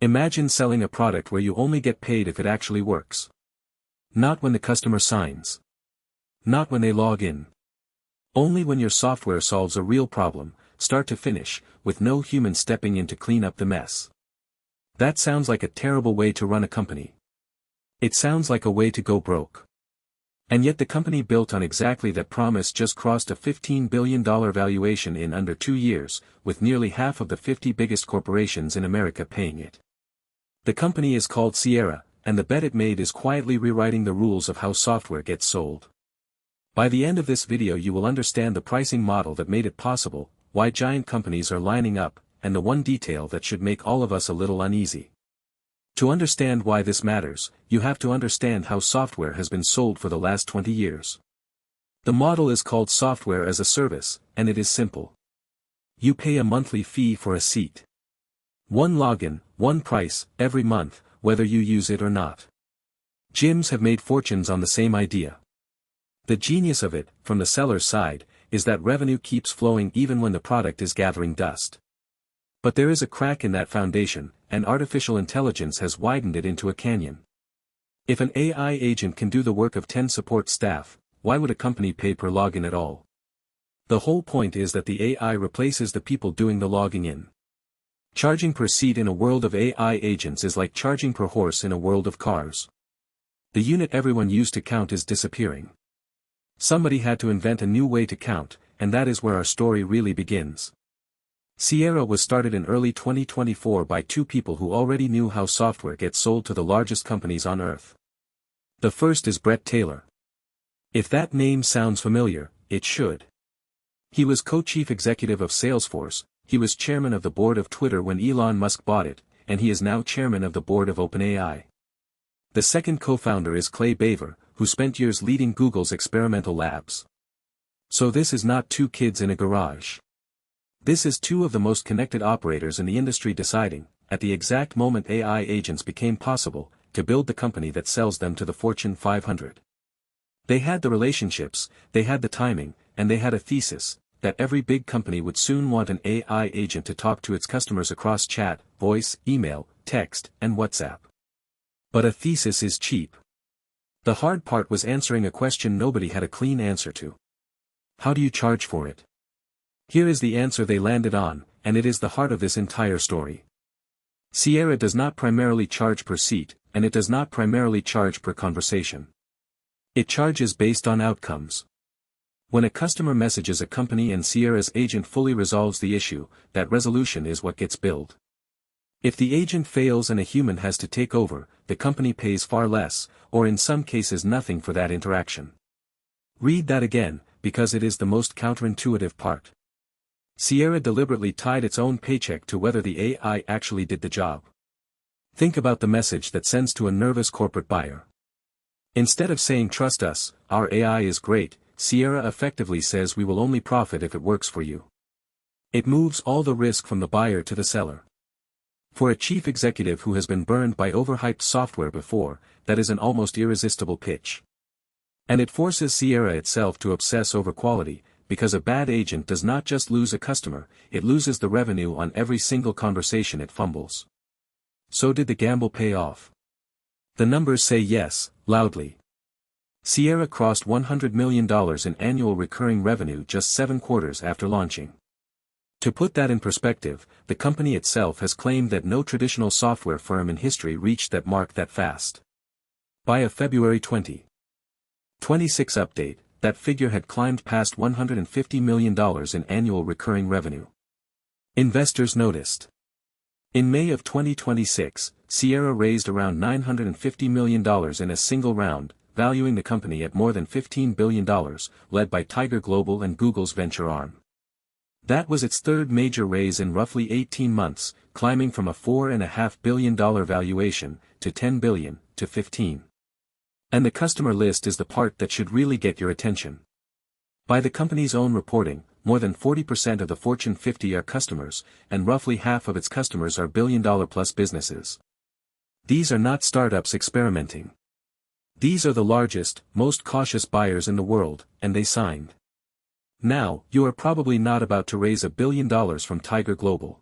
Imagine selling a product where you only get paid if it actually works. Not when the customer signs. Not when they log in. Only when your software solves a real problem, start to finish, with no human stepping in to clean up the mess. That sounds like a terrible way to run a company. It sounds like a way to go broke. And yet the company built on exactly that promise just crossed a $15 billion valuation in under 2 years, with nearly half of the 50 biggest corporations in America paying it. The company is called Sierra, and the bet it made is quietly rewriting the rules of how software gets sold. By the end of this video you will understand the pricing model that made it possible, why giant companies are lining up, and the one detail that should make all of us a little uneasy. To understand why this matters, you have to understand how software has been sold for the last 20 years. The model is called software as a service, and it is simple. You pay a monthly fee for a seat. One login, one price, every month, whether you use it or not. Gyms have made fortunes on the same idea. The genius of it, from the seller's side, is that revenue keeps flowing even when the product is gathering dust. But there is a crack in that foundation, and artificial intelligence has widened it into a canyon. If an AI agent can do the work of 10 support staff, why would a company pay per login at all? The whole point is that the AI replaces the people doing the logging in. Charging per seat in a world of AI agents is like charging per horse in a world of cars. The unit everyone used to count is disappearing. Somebody had to invent a new way to count, and that is where our story really begins. Sierra was started in early 2024 by two people who already knew how software gets sold to the largest companies on Earth. The first is Bret Taylor. If that name sounds familiar, it should. He was co-chief executive of Salesforce, he was chairman of the board of Twitter when Elon Musk bought it, and he is now chairman of the board of OpenAI. The second co-founder is Clay Baver, who spent years leading Google's experimental labs. So this is not two kids in a garage. This is two of the most connected operators in the industry deciding, at the exact moment AI agents became possible, to build the company that sells them to the Fortune 500. They had the relationships, they had the timing, and they had a thesis, that every big company would soon want an AI agent to talk to its customers across chat, voice, email, text, and WhatsApp. But a thesis is cheap. The hard part was answering a question nobody had a clean answer to. How do you charge for it? Here is the answer they landed on, and it is the heart of this entire story. Sierra does not primarily charge per seat, and it does not primarily charge per conversation. It charges based on outcomes. When a customer messages a company and Sierra's agent fully resolves the issue, that resolution is what gets billed. If the agent fails and a human has to take over, the company pays far less, or in some cases nothing for that interaction. Read that again, because it is the most counterintuitive part. Sierra deliberately tied its own paycheck to whether the AI actually did the job. Think about the message that sends to a nervous corporate buyer. Instead of saying trust us, our AI is great, Sierra effectively says we will only profit if it works for you. It moves all the risk from the buyer to the seller. For a chief executive who has been burned by overhyped software before, that is an almost irresistible pitch. And it forces Sierra itself to obsess over quality, because a bad agent does not just lose a customer, it loses the revenue on every single conversation it fumbles. So did the gamble pay off? The numbers say yes, loudly. Sierra crossed $100 million in annual recurring revenue just 7 quarters after launching. To put that in perspective, the company itself has claimed that no traditional software firm in history reached that mark that fast. By a February 2026 update, that figure had climbed past $150 million in annual recurring revenue. Investors noticed. In May of 2026, Sierra raised around $950 million in a single round, valuing the company at more than $15 billion, led by Tiger Global and Google's venture arm. That was its third major raise in roughly 18 months, climbing from a $4.5 billion valuation, to $10 billion, to $15 billion. And the customer list is the part that should really get your attention. By the company's own reporting, more than 40% of the Fortune 50 are customers, and roughly half of its customers are billion-dollar-plus businesses. These are not startups experimenting. These are the largest, most cautious buyers in the world, and they signed. Now, you are probably not about to raise $1 billion from Tiger Global.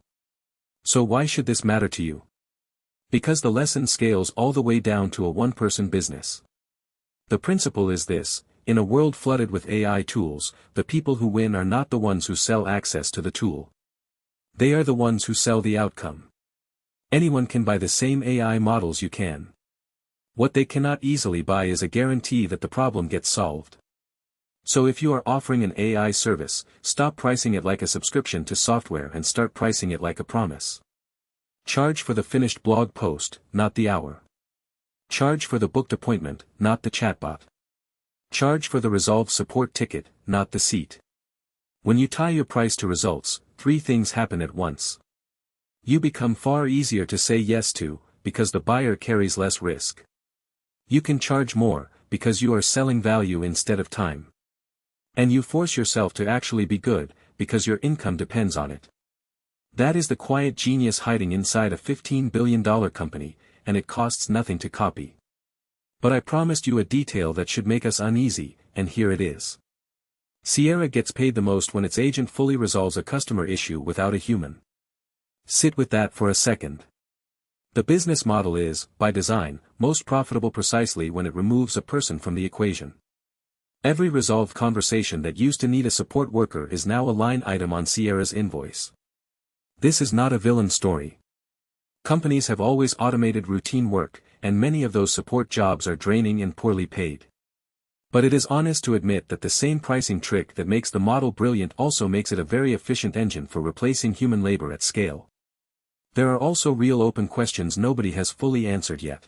So why should this matter to you? Because the lesson scales all the way down to a one-person business. The principle is this: in a world flooded with AI tools, the people who win are not the ones who sell access to the tool. They are the ones who sell the outcome. Anyone can buy the same AI models you can. What they cannot easily buy is a guarantee that the problem gets solved. So if you are offering an AI service, stop pricing it like a subscription to software and start pricing it like a promise. Charge for the finished blog post, not the hour. Charge for the booked appointment, not the chatbot. Charge for the resolved support ticket, not the seat. When you tie your price to results, three things happen at once. You become far easier to say yes to, because the buyer carries less risk. You can charge more, because you are selling value instead of time. And you force yourself to actually be good, because your income depends on it. That is the quiet genius hiding inside a $15 billion company, and it costs nothing to copy. But I promised you a detail that should make us uneasy, and here it is. Sierra gets paid the most when its agent fully resolves a customer issue without a human. Sit with that for a second. The business model is, by design, most profitable precisely when it removes a person from the equation. Every resolved conversation that used to need a support worker is now a line item on Sierra's invoice. This is not a villain story. Companies have always automated routine work, and many of those support jobs are draining and poorly paid. But it is honest to admit that the same pricing trick that makes the model brilliant also makes it a very efficient engine for replacing human labor at scale. There are also real open questions nobody has fully answered yet.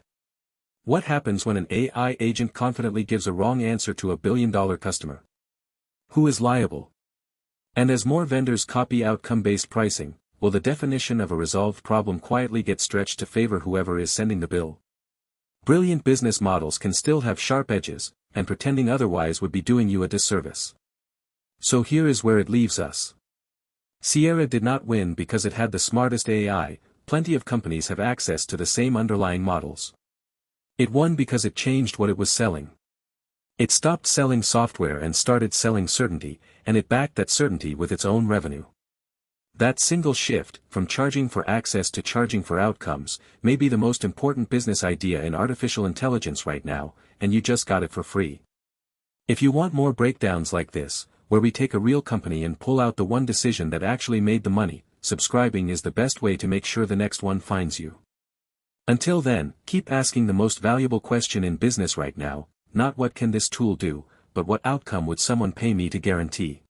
What happens when an AI agent confidently gives a wrong answer to a billion-dollar customer? Who is liable? And as more vendors copy outcome-based pricing, will the definition of a resolved problem quietly get stretched to favor whoever is sending the bill? Brilliant business models can still have sharp edges, and pretending otherwise would be doing you a disservice. So here is where it leaves us. Sierra did not win because it had the smartest AI, plenty of companies have access to the same underlying models. It won because it changed what it was selling. It stopped selling software and started selling certainty, and it backed that certainty with its own revenue. That single shift, from charging for access to charging for outcomes, may be the most important business idea in artificial intelligence right now, and you just got it for free. If you want more breakdowns like this, where we take a real company and pull out the one decision that actually made the money, subscribing is the best way to make sure the next one finds you. Until then, keep asking the most valuable question in business right now, not what can this tool do, but what outcome would someone pay me to guarantee.